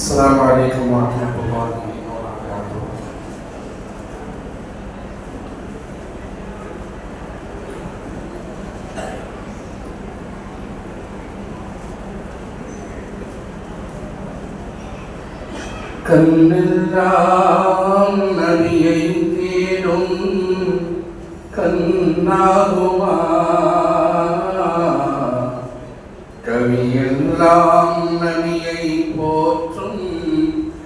السلام عليكم ورحمة الله وبركاته. கண்ணெல்லாம் நபியை தேடும் கண்ணாகுமா, கவியெல்லாம் நபியை போற்றும்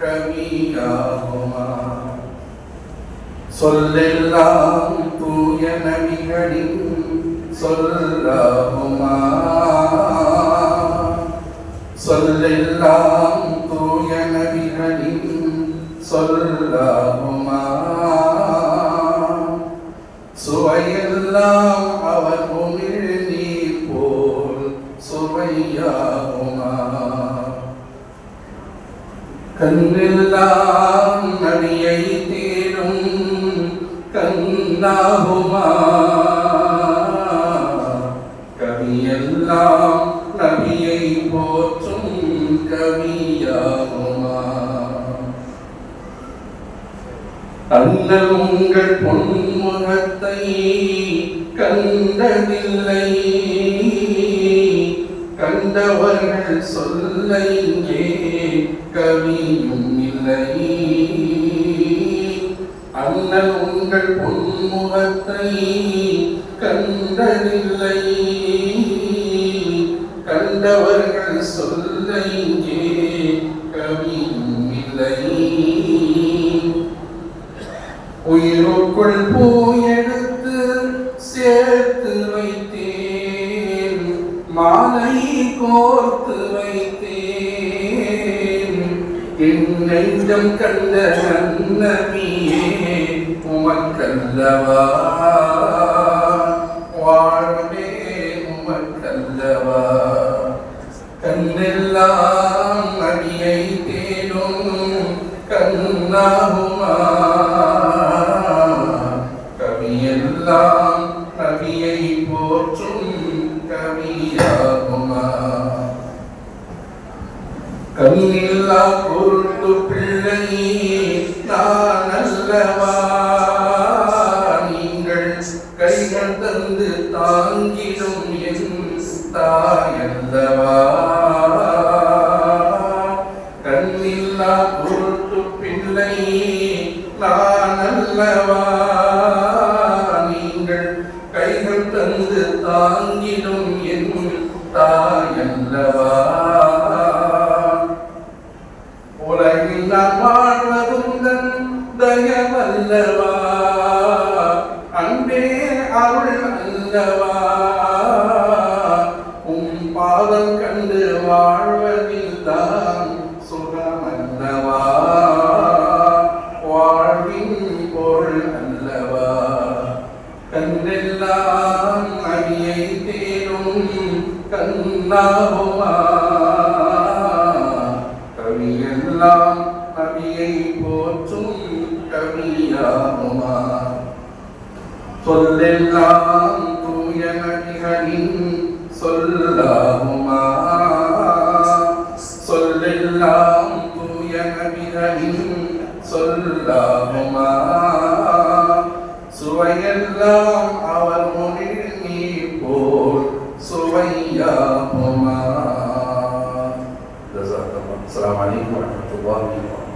கவியாகுமா, சொல்லெல்லாம் தூய நபிகளின் சொல்லாகுமா, சொல்லெல்லாம் தூய நபிகளின் சொல்லாகுமா, சுவையெல்லாம் அவர் உமிழ்நீர் போல் சுவையாகுமா, கண்ணெல்லாம் நபியை தேடும் கண்ணாகுமா, கவியெல்லாம் நபியை போற்றும் கவியாகுமா, அண்ணல் உங்கள் பொன்முகத்தை கண்டதில்லை, கண்டவர்கள் சொல்ல இங்கே கவியும் இல்லை, அண்ணல் உங்கள் பொன்முகத்தை கண்டதில்லை, கண்டவர்கள் சொல்ல இங்கே கவியும் இல்லை, உயிருக்குள் பூயெடுத்து சேர்த்து வைத்தேன், மாலை கோர்த்து வைத்தேன், என் நெஞ்சம் கண்ட நபியே உமக்கல்லவா, வாழ்வே உமக்கல்லவா, கண்ணெல்லாம் நபியை தேடும் கண்ணாகுமா, கவியெல்லாம் நபியை போற்றும் கவியாகுமா, கண்ணில்லா பொருட்டு பிள்ளை நான் அல்லவா, நீங்கள் கைகள் தந்து தாங்கிடும் என் தாயல்லவா, கண்ணில்லா பொருட்டு பிள்ளை நான் அல்லவா, நீங்கள் கைகள் தந்து தாங்கிடும் என் தாயல்லவா, உலகில் நான் வாழ்வதுந்தன் தயவல்லவா, அன்பே அருள் அல்லவா, உம் பாதம் கண்டு வாழ்வதில் தான் சுகமல்லவா, வாழ்வின் பொருள் அல்லவா, கண்ணெல்லாம் நபியை தேடும் கண்ணாகுமா, கவியெல்லாம் நபியை போற்றும் கவியாகுமா, சொல்லெல்லாம் தூய நபிகளின் சொல்லாகுமா, சொல்லெல்லாம் தூய நபிகளின் சொல்லாகுமா, சுவையெல்லாம் அவர் முனில் நீ போல் சுவையாகுமா. அஸ்ஸலாமு அலைக்கும் வரஹ்மத்துல்லாஹி வபரகாத்துஹு.